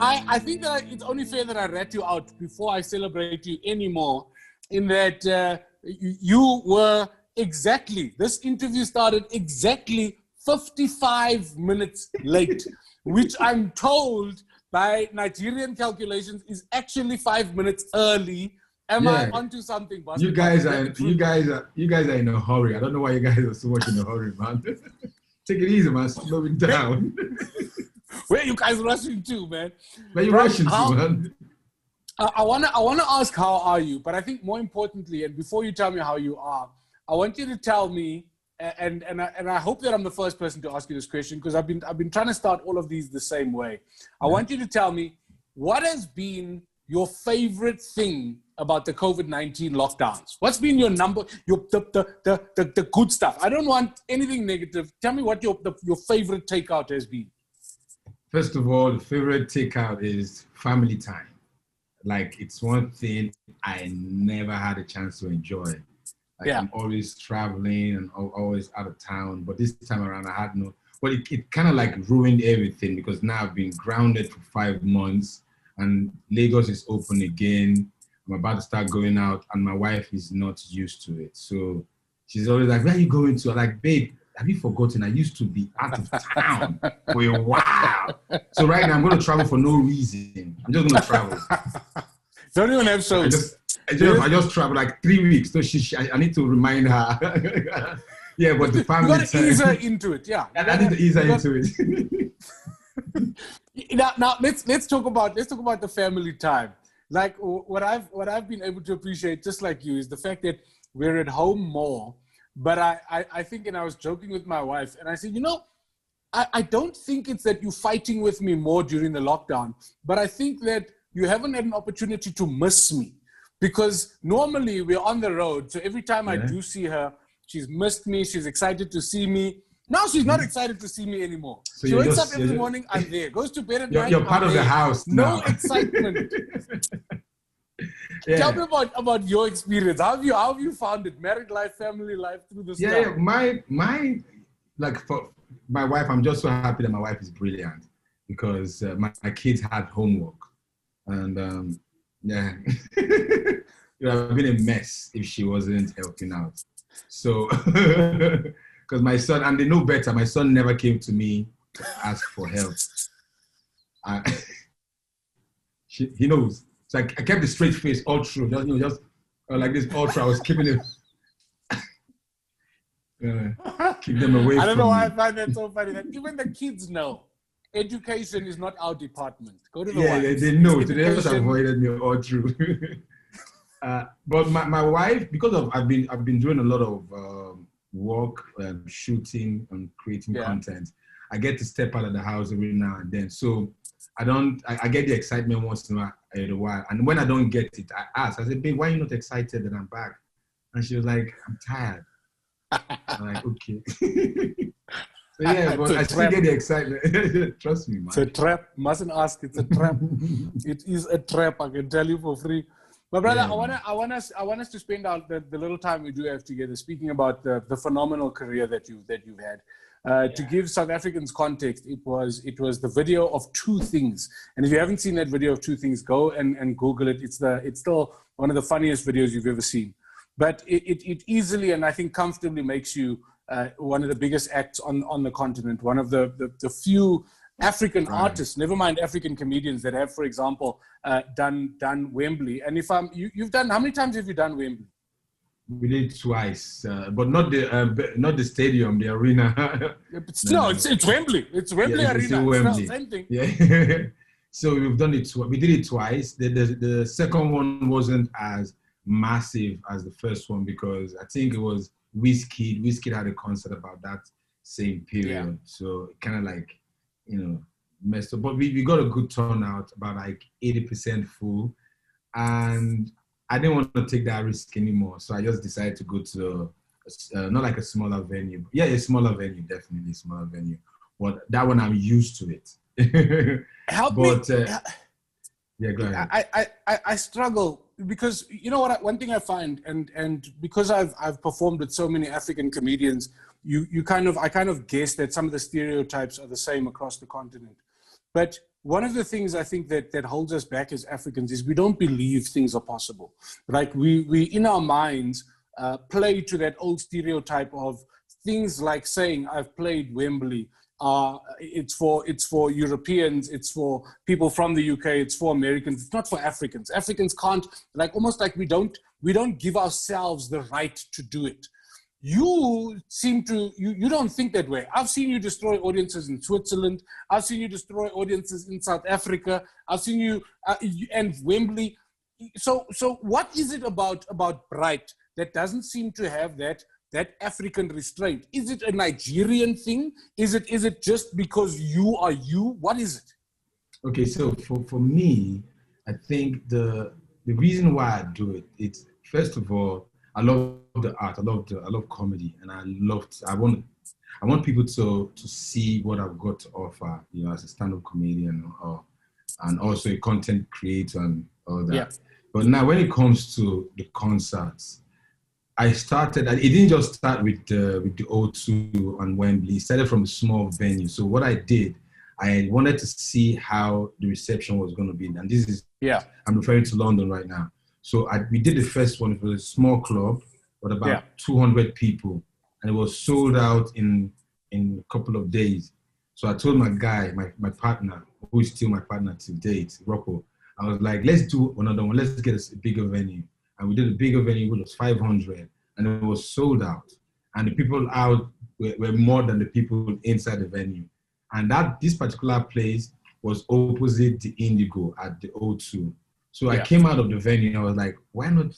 I think that it's only fair that I rat you out before I celebrate you anymore, in that you were exactly, this interview started exactly 55 minutes late, which I'm told by Nigerian calculations is actually 5 minutes early. Am I onto something, boss? You guys are in a hurry. I don't know why you guys are so much in a hurry, man. Take it easy, man. Slow it down. Where are you guys rushing to, man? Where you rushing to, man? I wanna ask how are you, but I think more importantly, and before you tell me how you are, I want you to tell me, and I hope that I'm the first person to ask you this question, because I've been trying to start all of these the same way. I want you to tell me, what has been your favorite thing about the COVID-19 lockdowns? What's been your the good stuff? I don't want anything negative. Tell me what your favorite takeout has been. First of all, the favorite takeout is family time. Like, it's one thing I never had a chance to enjoy. Like, I'm always traveling and always out of town, but this time around I had no. But it kind of like ruined everything, because now I've been grounded for 5 months and Lagos is open again. I'm about to start going out and my wife is not used to it. So she's always like, where are you going to? I'm like, babe, have you forgotten? I used to be out of town for a while. So right now I'm going to travel for no reason. I'm just going to travel. Don't even have shows. I just traveled like 3 weeks. So I need to remind her. Yeah, but the family. You got to ease her into it. Yeah. I need to ease her into it. Now let's talk about the family time. Like, what I've been able to appreciate, just like you, is the fact that we're at home more. But I think, and I was joking with my wife, and I said, I don't think it's that you're fighting with me more during the lockdown, but I think that you haven't had an opportunity to miss me, because normally we're on the road. So every time I do see her, she's missed me. She's excited to see me. Now she's not excited to see me anymore. So she wakes up every morning, I'm there. Goes to bed at night, you're part of the house now. No excitement. Tell me about your experience. How have you found it? Married life, family life, through this stuff? Yeah, for my wife, I'm just so happy that my wife is brilliant, because my kids had homework. And it would have been a mess if she wasn't helping out. So, because my son, and they know better, my son never came to me to ask for help. He knows. So I kept the straight face all through, just like this all through. I was keeping it, keep them away from me. I don't know why I find that so funny, that even the kids know education is not our department. Go to the wives. They know. So they just avoided me all through. But my wife, because of I've been doing a lot of work, shooting and creating content. I get to step out of the house every now and then. So I get the excitement once in a while. And when I don't get it, I ask. I say, babe, why are you not excited that I'm back? And she was like, I'm tired. I'm like, okay. So yeah, but I still get the excitement. Trust me, man. It's a trap. Mustn't ask. It's a trap. It is a trap. I can tell you for free. But brother, I want us to spend out the little time we do have together speaking about the phenomenal career that you've had. To give South Africans context, it was the video of Two Things, and if you haven't seen that video of Two Things, go and Google it. It's still one of the funniest videos you've ever seen. But it easily and I think comfortably makes you one of the biggest acts on the continent. One of the few African artists, never mind African comedians, that have, for example, done Wembley. And you've done, how many times have you done Wembley? We did twice, but not the stadium, the arena. No, it's Wembley. It's Wembley Arena. Wembley. It's same thing. Yeah. So we did it twice. The second one wasn't as massive as the first one, because I think it was Wizkid. Wizkid had a concert about that same period. Yeah. So kind of like, messed up. But we got a good turnout, about like 80% full. And I didn't want to take that risk anymore. So I just decided to go to, not like a smaller venue. Yeah, a smaller venue, definitely a smaller venue. But that one, I'm used to it. Help me. Yeah, go ahead. I struggle because, you know what, one thing I find, and because I've performed with so many African comedians, I kind of guess that some of the stereotypes are the same across the continent. But one of the things I think that holds us back as Africans is we don't believe things are possible. Like we in our minds play to that old stereotype of things like saying, I've played Wembley. It's for Europeans, it's for people from the UK, it's for Americans, it's not for Africans. Africans can't, like almost like we don't give ourselves the right to do it. You seem to, you don't think that way. I've seen you destroy audiences in Switzerland. I've seen you destroy audiences in South Africa. I've seen you, and Wembley. So what is it about Bright that doesn't seem to have that African restraint? Is it a Nigerian thing? Is it just because you are you? What is it? Okay, so for me, I think the reason why I do it, it's first of all, I love the art. I love comedy, and I want people to see what I've got to offer, you know, as a stand-up comedian and also a content creator and all that. Yeah. But now, when it comes to the concerts, it didn't just start with the O2 and Wembley. It started from a small venue. So what I did, I wanted to see how the reception was going to be. And this is, I'm referring to London right now. So we did the first one. It was a small club with about 200 people. And it was sold out in a couple of days. So I told my guy, my partner, who is still my partner to date, Rocco, I was like, let's do another one. Let's get a bigger venue. And we did a bigger venue, which was 500, and it was sold out. And the people out were more than the people inside the venue. And this particular place was opposite the Indigo at the O2. So I came out of the venue and I was like, why not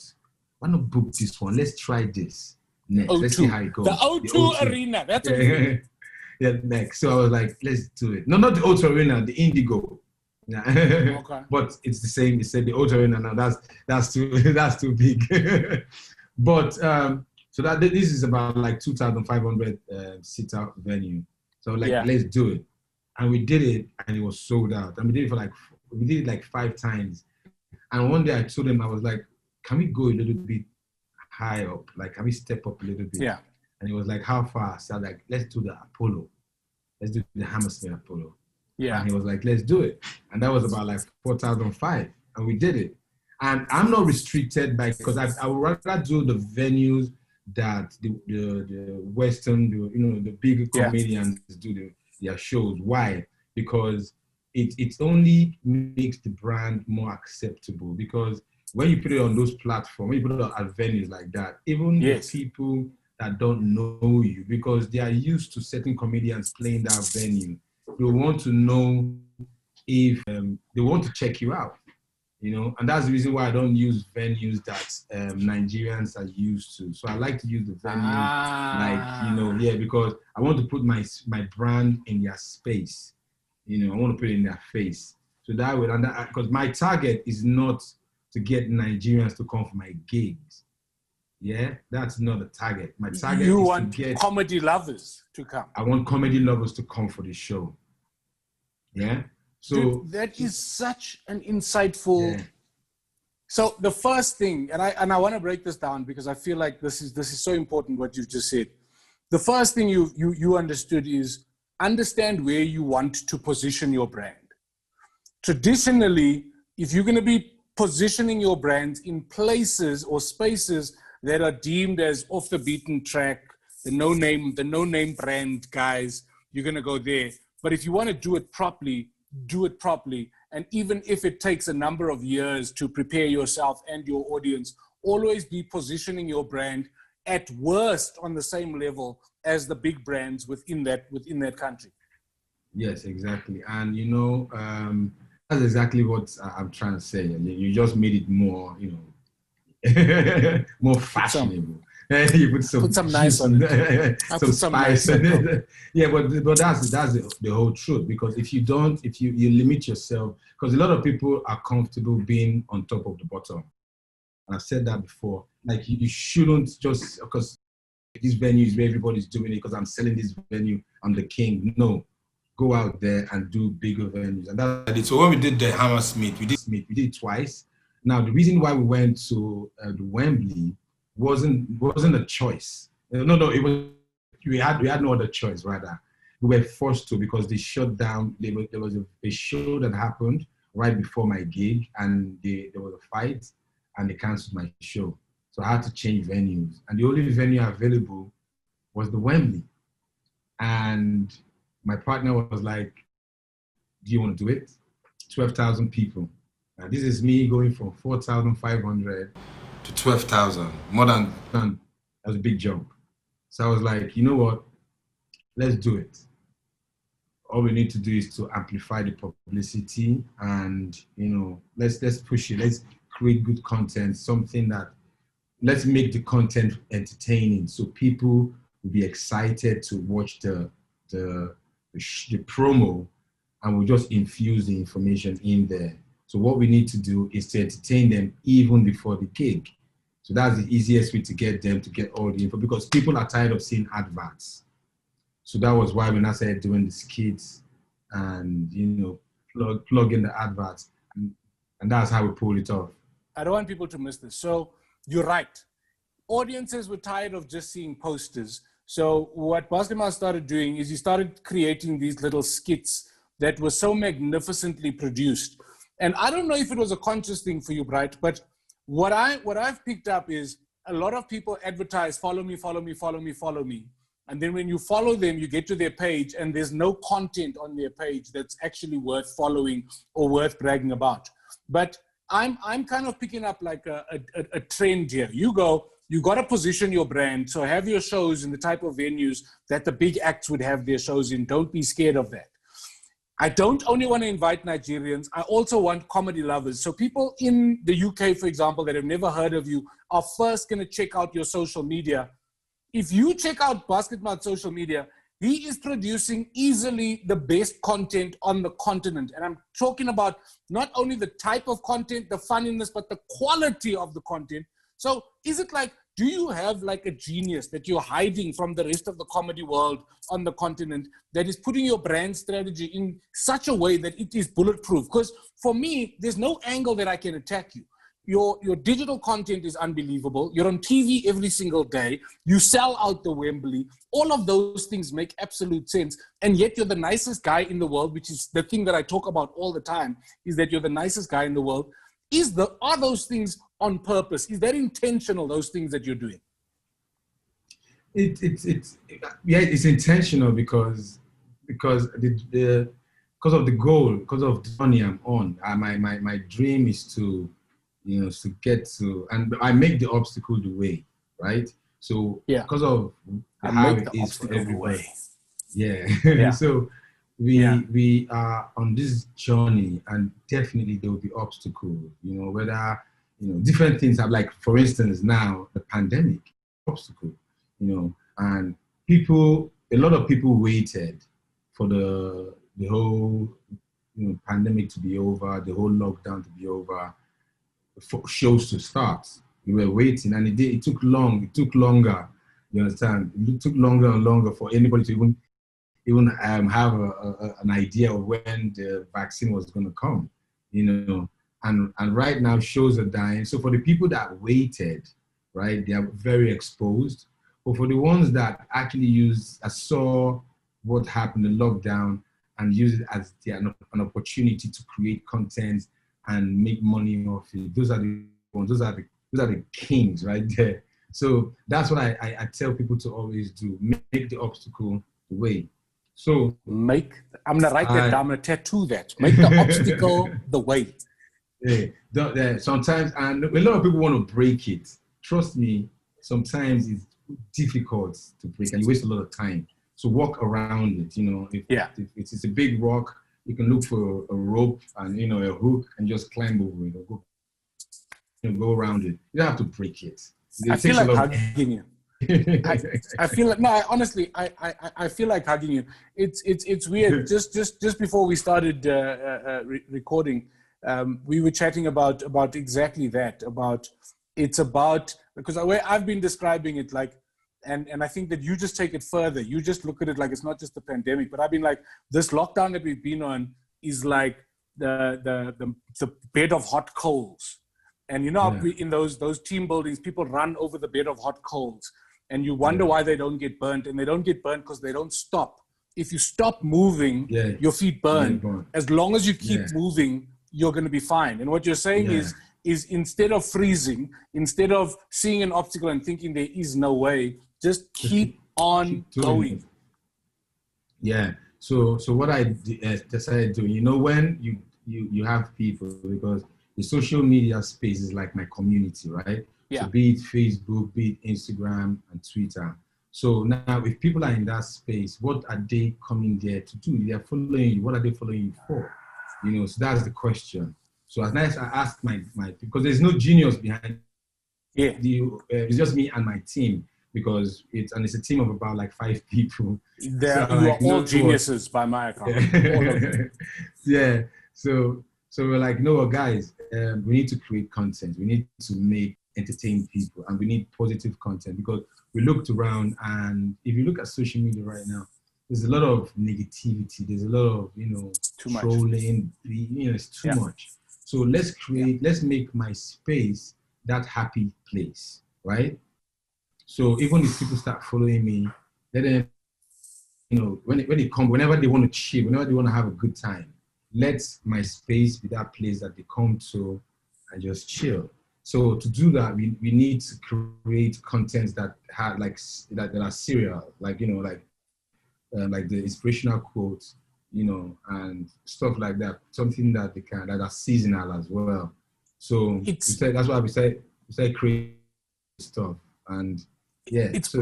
book this one? Let's try this next. O2. Let's see how it goes. The O2 Arena. That's yeah, next. So I was like, let's do it. No, not the O2 Arena, the Indigo. Yeah. Okay. But it's the same. They said the O2 Arena now. That's too big. But so this is about like 2,500 seater venue. So let's do it, and we did it, and it was sold out. And we did it like 5 times. And one day I told him, I was like, can we go a little bit high up? Like, can we step up a little bit? Yeah. And he was like, how far? So I was like, let's do the Apollo. Let's do the Hammersmith Apollo. Yeah. And he was like, let's do it. And that was about like 4,005. And we did it. And I'm not restricted because I would rather do the venues that the Western, the bigger comedians do their shows. Why? Because it only makes the brand more acceptable. Because when you put it on those platforms, when you put it at venues like that, even the people that don't know you, because they are used to certain comedians playing that venue, they want to know if they want to check you out, and that's the reason why I don't use venues that Nigerians are used to. So I like to use the venue, because I want to put my brand in their space. I want to put it in their face. So that way, because my target is not to get Nigerians to come for my gigs. Yeah, that's not the target. My target is to get comedy lovers to come. I want comedy lovers to come for the show. Yeah. So dude, that is such an insightful. Yeah. So the first thing, and I want to break this down because I feel like this is so important what you've just said. The first thing you understood is understand where you want to position your brand. Traditionally, if you're going to be positioning your brand in places or spaces that are deemed as off the beaten track, the no name brand guys, you're going to go there. But if you want to do it properly, do it properly. And even if it takes a number of years to prepare yourself and your audience, always be positioning your brand at worst on the same level as the big brands within that country. Yes, exactly. And that's exactly what I'm trying to say. You just made it more, more fashionable. You put some nice on it. Some spice on it. Yeah, but that's the whole truth. Because if you limit yourself, because a lot of people are comfortable being on top of the bottom. And I've said that before. Like you shouldn't just because this venue is where everybody's doing it because I'm selling this venue, I'm the king. No, go out there and do bigger venues. And that's it. So when we did the Hammersmith, we did it twice. Now the reason why we went to the Wembley wasn't a choice. No, it was we had no other choice rather, we were forced to, because they shut down. There was a show that happened right before my gig, and there was a fight, and they canceled my show. So I had to change venues, and the only venue available was the Wembley. And my partner was like, do you want to do it? 12,000 people. Now this is me going from 4,500 to 12,000, more than that was a big jump. So I was like, you know what? Let's do it. All we need to do is to amplify the publicity, and let's push it. Let's create good content, something that, let's make the content entertaining, so people will be excited to watch the promo, and we'll just infuse the information in there. So what we need to do is to entertain them even before the gig. So that's the easiest way to get them to get all the info, because people are tired of seeing adverts. So that was why when I started doing the skits and, plug in the adverts, and that's how we pulled it off. I don't want people to miss this. So you're right. Audiences were tired of just seeing posters. So what Basketmouth started doing is he started creating these little skits that were so magnificently produced. And I don't know if it was a conscious thing for you, Bright, but what I've picked up is a lot of people advertise, follow me, follow me, follow me, follow me. And then when you follow them, you get to their page and there's no content on their page that's actually worth following or worth bragging about. But I'm kind of picking up like a trend here. You got to position your brand. So have your shows in the type of venues that the big acts would have their shows in. Don't be scared of that. I don't only want to invite Nigerians. I also want comedy lovers. So people in the UK, for example, that have never heard of you are first going to check out your social media. If you check out Basketmouth's social media, he is producing easily the best content on the continent. And I'm talking about not only the type of content, the funniness, but the quality of the content. So is it like, do you have like a genius that you're hiding from the rest of the comedy world on the continent that is putting your brand strategy in such a way that it is bulletproof? Because for me, there's no angle that I can attack you. Your digital content is unbelievable. You're on TV every single day. You sell out the Wembley. All of those things make absolute sense. And yet you're the nicest guy in the world, which is the thing that I talk about all the time, is that you're the nicest guy in the world. Are those things on purpose? Is that intentional, those things that you're doing? It's intentional because of the goal, because of the journey I'm on. My dream is to get to, and I make the obstacle the way, right? So because of how it is for everybody. Yeah. So we are on this journey, and definitely there will be obstacles, whether, different things have, like, for instance, now the pandemic obstacle, and a lot of people waited for the whole, pandemic to be over, the whole lockdown to be over, for shows to start. We were waiting, and it took longer, you understand? It took longer and longer for anybody to even have an idea of when the vaccine was going to come, and right now shows are dying. So for the people that waited, right, they are very exposed. But for the ones that actually saw what happened in lockdown and use it as an opportunity to create content and make money off it, those are the ones. Those are the kings right there. So that's what I tell people to always do: make the obstacle the way. So I'm gonna write that down. I'm gonna tattoo that. Make the obstacle the way. Yeah. Sometimes, and a lot of people want to break it. Trust me, sometimes it's difficult to break, and you waste a lot of time. So walk around it. If it's a big rock, you can look for a rope and a hook and just climb over it, or go around it. You don't have to break it. I feel like hugging you. I feel like, no, honestly, I feel like hugging you. It's weird. Just before we started recording, we were chatting about exactly that. Because the way I've been describing it, like, and I think that you just take it further. You just look at it like it's not just the pandemic, but I've been like, this lockdown that we've been on is like the bed of hot coals. And in those team buildings, people run over the bed of hot coals, and you wonder why they don't get burnt. And they don't get burnt because they don't stop if you stop moving, your feet burn. As long as you keep moving, you're going to be fine. And what you're saying is instead of freezing, instead of seeing an obstacle and thinking there is no way, just keep on going. Yeah. So what I decided to, you know, when you have people, because the social media space is like my community, right? Yeah. So be it Facebook, be it Instagram and Twitter. So now if people are in that space, what are they coming there to do? They are following you. What are they following you for? You know, so that's the question. So as nice I asked my because there's no genius behind it's just me and my team, because it's a team of about like 5 people. You are all geniuses by my account. All of them. Yeah. So we're like, no, guys, we need to create content. We need to entertain people, and we need positive content, because we looked around, and if you look at social media right now, there's a lot of negativity. There's a lot of, you know, trolling. You know, it's too much. So let's make my space that happy place, right? So even if people start following me, let them, you know, when they come, whenever they want to chill, whenever they want to have a good time, let my space be that place that they come to and just chill. So to do that, we need to create content that have that are serial, like, you know, like the inspirational quotes, you know, and stuff like that. Something that that are seasonal as well. So that's why we say create stuff, and it's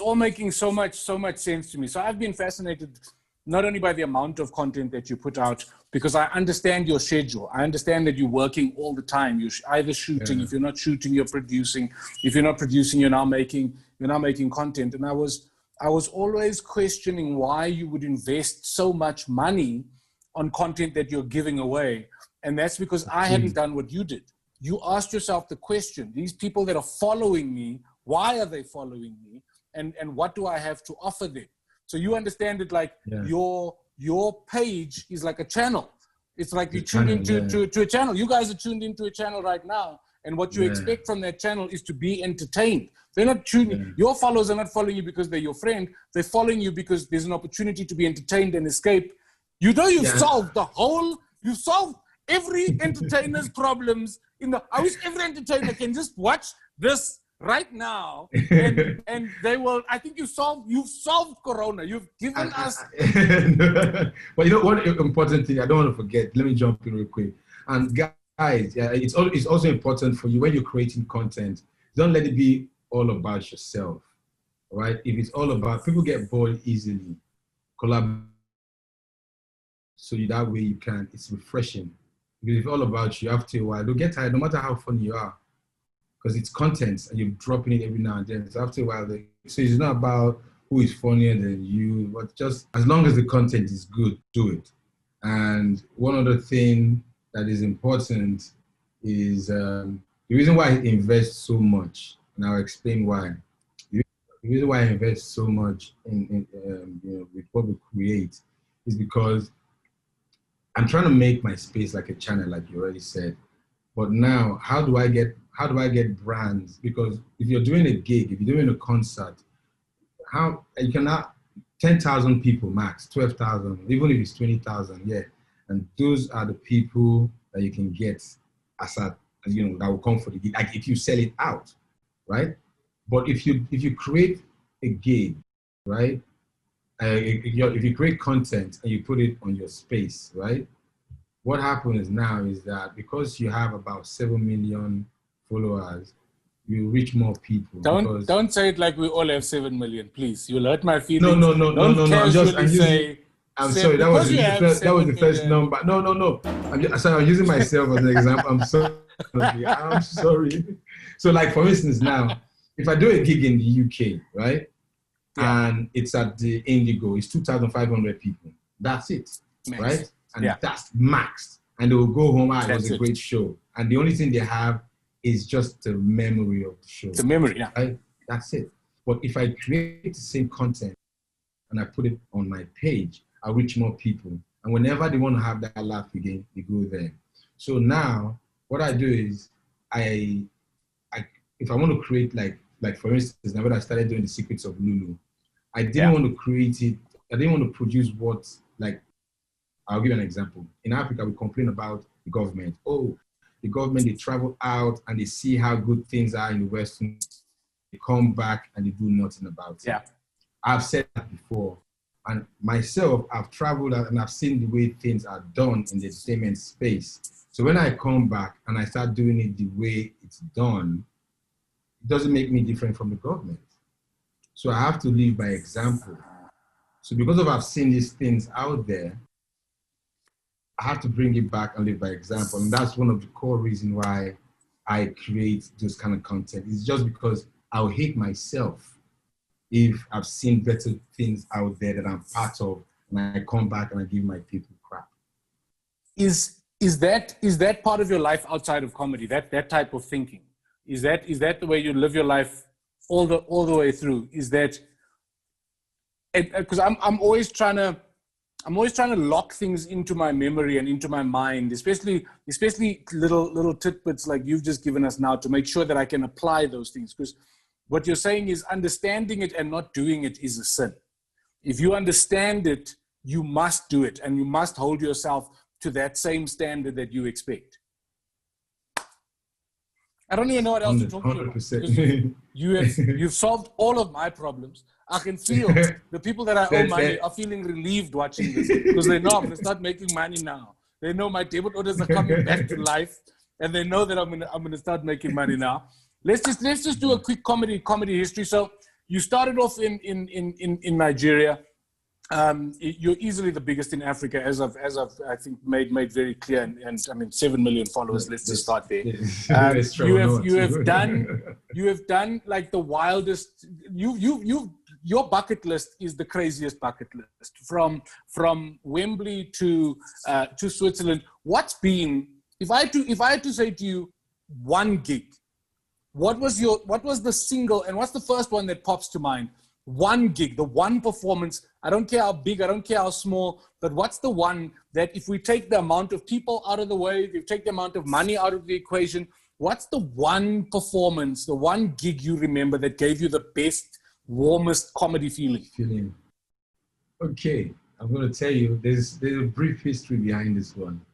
all making so much sense to me. So I've been fascinated not only by the amount of content that you put out, because I understand your schedule. I understand that you're working all the time. You're either shooting. If you're not shooting, you're producing. If you're not producing, you're now making content. And I was always questioning why you would invest so much money on content that you're giving away. And that's because I hadn't done what you did. You asked yourself the question, these people that are following me, why are they following me? And what do I have to offer them? So you understand it like your page is like a channel. It's like you tuned into a channel. You guys are tuned into a channel right now. And what you expect from that channel is to be entertained. They're not tuning. Your followers are not following you because they're your friend. They're following you because there's an opportunity to be entertained and escape. You know, you've solved every entertainer's problems. I wish every entertainer can just watch this right now, and they will. I think you've solved Corona. You've given us. But you know what important thing I don't want to forget. Let me jump in real quick. And guys, it's also important for you when you're creating content. Don't let it be all about yourself, right? If it's all about, people get bored easily. Collaborate, so that way you can. It's refreshing. Because if it's all about you, after a while, you'll get tired, no matter how funny you are. Because it's content and you're dropping it every now and then. So after a while, so it's not about who is funnier than you, but just as long as the content is good, do it. And one other thing that is important is the reason why I invest so much, and I'll explain why. The reason why I invest so much in with what we create is because I'm trying to make my space like a channel, like you already said. But now, how do I get brands? Because if you're doing a gig, if you're doing a concert, how you cannot 10,000 people max, 12,000, even if it's 20,000, and those are the people that you can get that will come for the gig. Like if you sell it out, right? But if you create a gig, right? If you create content and you put it on your space, right? What happens now is that because you have about 7 million followers, you reach more people. Don't say it like we all have 7 million, please. You'll hurt my feelings. No. I'm sorry. That was the first number. No. I'm using myself as an example. I'm sorry. I'm sorry. So, like for instance, now, if I do a gig in the UK, right, and it's at the Indigo, it's 2,500 people. That's it, right? And that's max. And they will go home. It was a great show. And the only thing they have is just the memory of the show. The memory, right? That's it. But if I create the same content and I put it on my page, I'll reach more people. And whenever they want to have that laugh again, they go there. So now, what I do is, if I want to create like for instance, now when I started doing the Secrets of Lulu, I didn't want to create it. I didn't want to produce what, like, I'll give you an example. In Africa, we complain about the government. Oh, the government, they travel out and they see how good things are in the Western. They come back and they do nothing about it. Yeah. I've said that before. And myself, I've traveled out and I've seen the way things are done in the entertainment space. So when I come back and I start doing it the way it's done, it doesn't make me different from the government. So I have to live by example. So because of I've seen these things out there, I have to bring it back and live by example. And that's one of the core reasons why I create this kind of content. It's just because I'll hate myself if I've seen better things out there that I'm part of, and I come back and I give my people crap. Is that part of your life outside of comedy? That type of thinking? Is that the way you live your life all the way through? Is that, because I'm always trying to lock things into my memory and into my mind, especially little tidbits like you've just given us now, to make sure that I can apply those things. Because what you're saying is understanding it and not doing it is a sin. If you understand it, you must do it, and you must hold yourself to that same standard that you expect. I don't even know what else to talk to you about. You've solved all of my problems. I can feel the people that I owe money are feeling relieved watching this, because they know I'm going to start making money now. They know my debit orders are coming back to life, and they know that I'm going to start making money now. Let's just do a quick comedy history. So you started off in Nigeria. You're easily the biggest in Africa, as I've I think made very clear, and I mean 7 million followers. Let's just start there. You have done like the wildest. Your bucket list is the craziest bucket list, from Wembley to Switzerland. What's been, if I had to say to you one gig, what was the single, and what's the first one that pops to mind? One gig, the one performance. I don't care how big, I don't care how small, but what's the one that, if we take the amount of people out of the way, if you take the amount of money out of the equation, what's the one performance, the one gig you remember that gave you the best, warmest comedy feeling? Okay, I'm going to tell you, there's a brief history behind this one.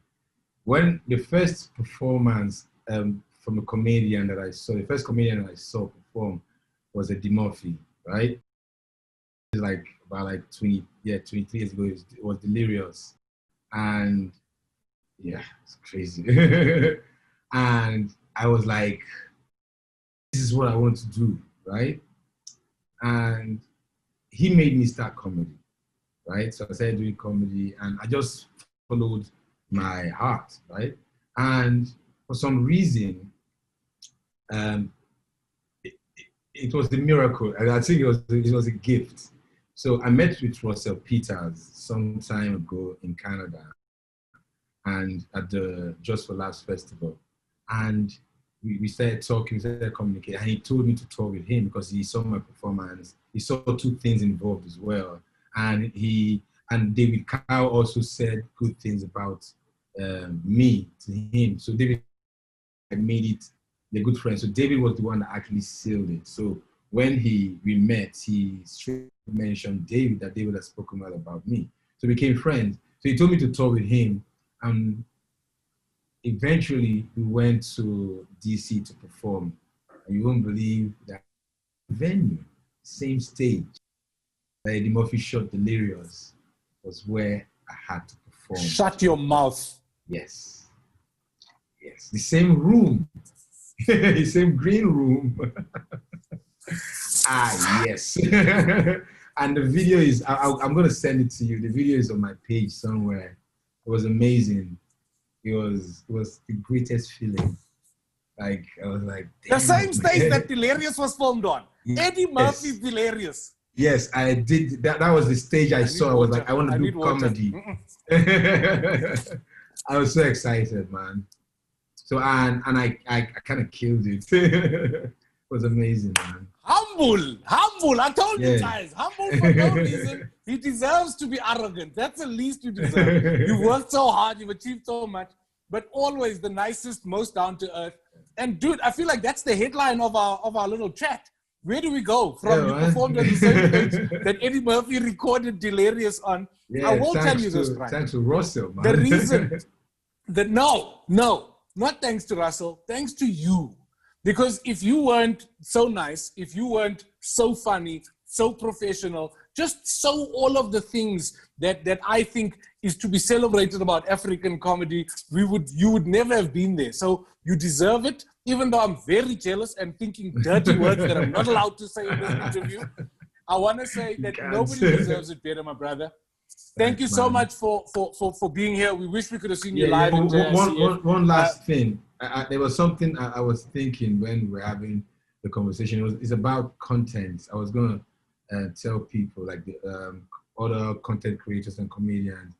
When the first performance from a comedian that I saw, the first comedian that I saw perform was Eddie Murphy, right? Like about 23 years ago, it was Delirious, and yeah, it's crazy. And I was like, this is what I want to do, right? And he made me start comedy, right? So I started doing comedy, and I just followed my heart, right? And for some reason, it was a miracle, and I think it was a gift. So I met with Russell Peters some time ago in Canada, and at the Just for Laughs festival, and we started talking, we started communicating, and he told me to tour with him because he saw my performance. He saw two things involved as well, and David Cow also said good things about me to him. So David made it a good friend. So David was the one that actually sealed it. So when we met, he straight mentioned David, that David had spoken well about me. So we became friends. So he told me to tour with him. And eventually we went to DC to perform. And you won't believe that venue, same stage, that Eddie Murphy shot Delirious, was where I had to perform. Shut your mouth. Yes. Yes. The same room. The same green room. Yes. And the video is, I'm going to send it to you. The video is on my page somewhere. It was amazing. It was the greatest feeling. Like, I was like, damn. The same stage that Delirious was filmed on. Eddie Murphy's Delirious. Yes, I did. That was the stage I saw. I was like, I want to do comedy. I was so excited, man. So, and I kind of killed it. It was amazing, man. Humble. I told you guys, humble for no reason. He deserves to be arrogant. That's the least you deserve. You worked so hard, you've achieved so much, but always the nicest, most down to earth. And dude, I feel like that's the headline of our little chat. Where do we go from? You performed on the same stage that Eddie Murphy recorded Delirious on. Yeah, I will tell you this, Brian. Thanks to Russell, man. The reason that no, not thanks to Russell, thanks to you. Because if you weren't so nice, if you weren't so funny, so professional, just so all of the things that I think is to be celebrated about African comedy, you would never have been there. So you deserve it, even though I'm very jealous and thinking dirty words that I'm not allowed to say in this interview. I want to say that nobody deserves it better, my brother. Thank you so much for being here. We wish we could have seen you live in JICF. One last thing. There was something I was thinking when we were having the conversation. It's about content. I was going to tell people, like the other content creators and comedians,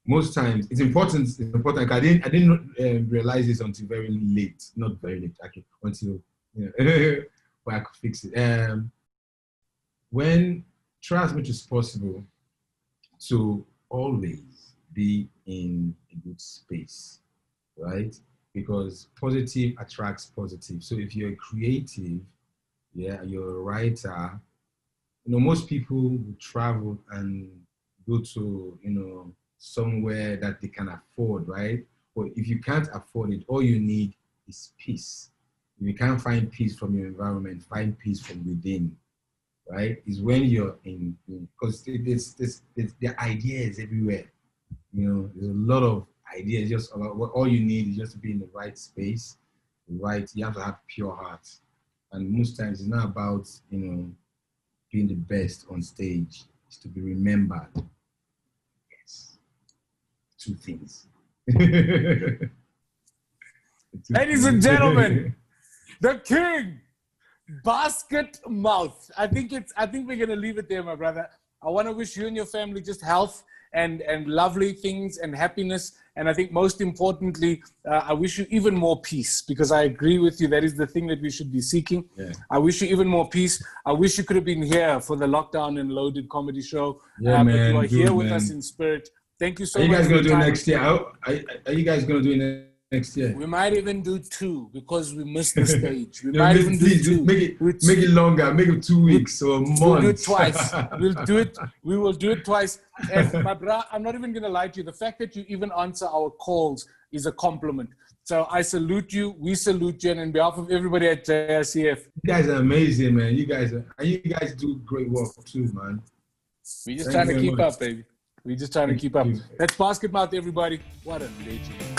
most times it's important. I didn't realize this until very late. Not very late, actually, until but I could fix it. When try as much as possible to always be in a good space, right? Because positive attracts positive. So if you're a creative, you're a writer, most people will travel and go to, somewhere that they can afford, right? But if you can't afford it, all you need is peace. If you can't find peace from your environment, find peace from within. Right, is when you're in because the ideas everywhere. There's a lot of ideas. Just about all you need is just to be in the right space, right? You have to have pure heart, and most times it's not about being the best on stage. It's to be remembered. Yes, two things. Ladies and gentlemen, the king. Basketmouth. I think we're gonna leave it there, my brother. I want to wish you and your family just health and lovely things and happiness. And I think most importantly, I wish you even more peace, because I agree with you. That is the thing that we should be seeking. Yeah. I wish you even more peace. I wish you could have been here for the Lockdown and Loaded comedy show. Yeah, but you are here with us in spirit. Thank you so much. Are you guys gonna do it next year? Are you guys gonna do it next year? We might even do 2 because we missed the stage. We might even do 2. Make it longer. Make it 2 weeks or a month. We'll do it twice. We will do it twice. And my brother, I'm not even going to lie to you. The fact that you even answer our calls is a compliment. So I salute you. We salute you. And on behalf of everybody at JICF. You guys are amazing, man. You guys do great work too, man. We're just trying to keep up, baby. We're just trying to keep up. That's Basketmouth, everybody. What a legend.